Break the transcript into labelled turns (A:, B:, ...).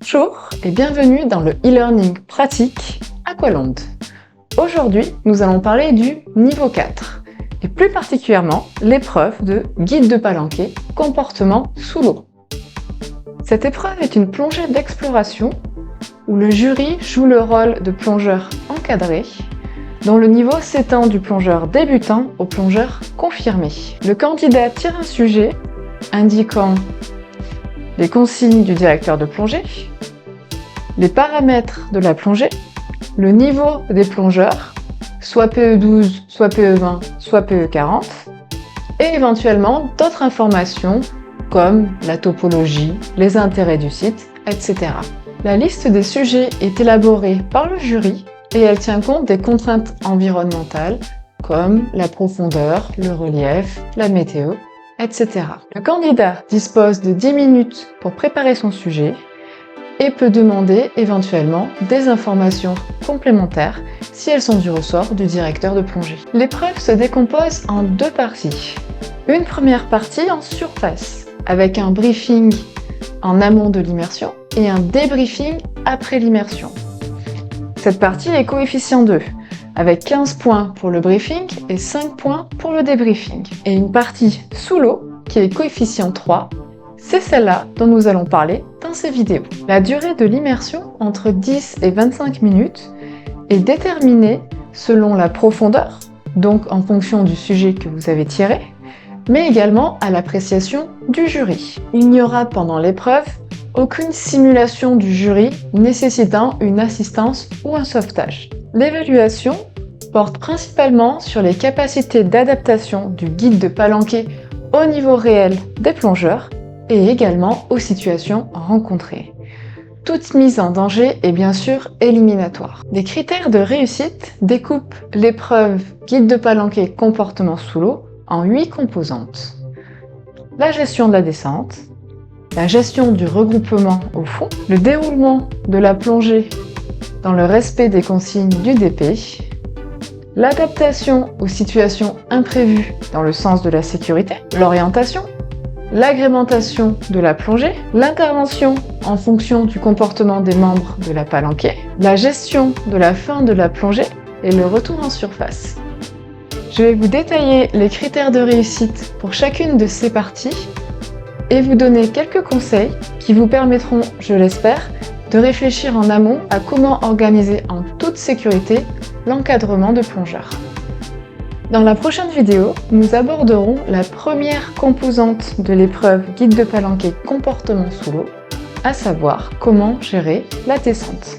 A: Bonjour et bienvenue dans le e-learning pratique Aqualand. Aujourd'hui, nous allons parler du niveau 4 et plus particulièrement l'épreuve de guide de palanquet comportement sous l'eau. Cette épreuve est une plongée d'exploration où le jury joue le rôle de plongeur encadré, dont le niveau s'étend du plongeur débutant au plongeur confirmé. Le candidat tire un sujet indiquant les consignes du directeur de plongée, les paramètres de la plongée, le niveau des plongeurs, soit PE12, soit PE20, soit PE40, et éventuellement d'autres informations comme la topologie, les intérêts du site, etc. La liste des sujets est élaborée par le jury et elle tient compte des contraintes environnementales comme la profondeur, le relief, la météo, etc. Le candidat dispose de 10 minutes pour préparer son sujet et peut demander éventuellement des informations complémentaires si elles sont du ressort du directeur de plongée. L'épreuve se décompose en deux parties. Une première partie en surface, avec un briefing en amont de l'immersion et un débriefing après l'immersion. Cette partie est coefficient 2, avec 15 points pour le briefing et 5 points pour le débriefing. Et une partie sous l'eau, qui est coefficient 3, c'est celle-là dont nous allons parler dans ces vidéos. La durée de l'immersion, entre 10 et 25 minutes, est déterminée selon la profondeur, donc en fonction du sujet que vous avez tiré, mais également à l'appréciation du jury. Il n'y aura pendant l'épreuve aucune simulation du jury nécessitant une assistance ou un sauvetage. L'évaluation porte principalement sur les capacités d'adaptation du guide de palanquet au niveau réel des plongeurs et également aux situations rencontrées. Toute mise en danger est bien sûr éliminatoire. Les critères de réussite découpent l'épreuve guide de palanquet comportement sous l'eau en 8 composantes. La gestion de la descente, la gestion du regroupement au fond, le déroulement de la plongée dans le respect des consignes du DP, l'adaptation aux situations imprévues dans le sens de la sécurité, l'orientation, l'agrémentation de la plongée, l'intervention en fonction du comportement des membres de la palanquée, la gestion de la fin de la plongée et le retour en surface. Je vais vous détailler les critères de réussite pour chacune de ces parties et vous donner quelques conseils qui vous permettront, je l'espère, de réfléchir en amont à comment organiser en toute sécurité l'encadrement de plongeurs. Dans la prochaine vidéo, nous aborderons la première composante de l'épreuve guide de palanquet comportement sous l'eau, à savoir comment gérer la descente.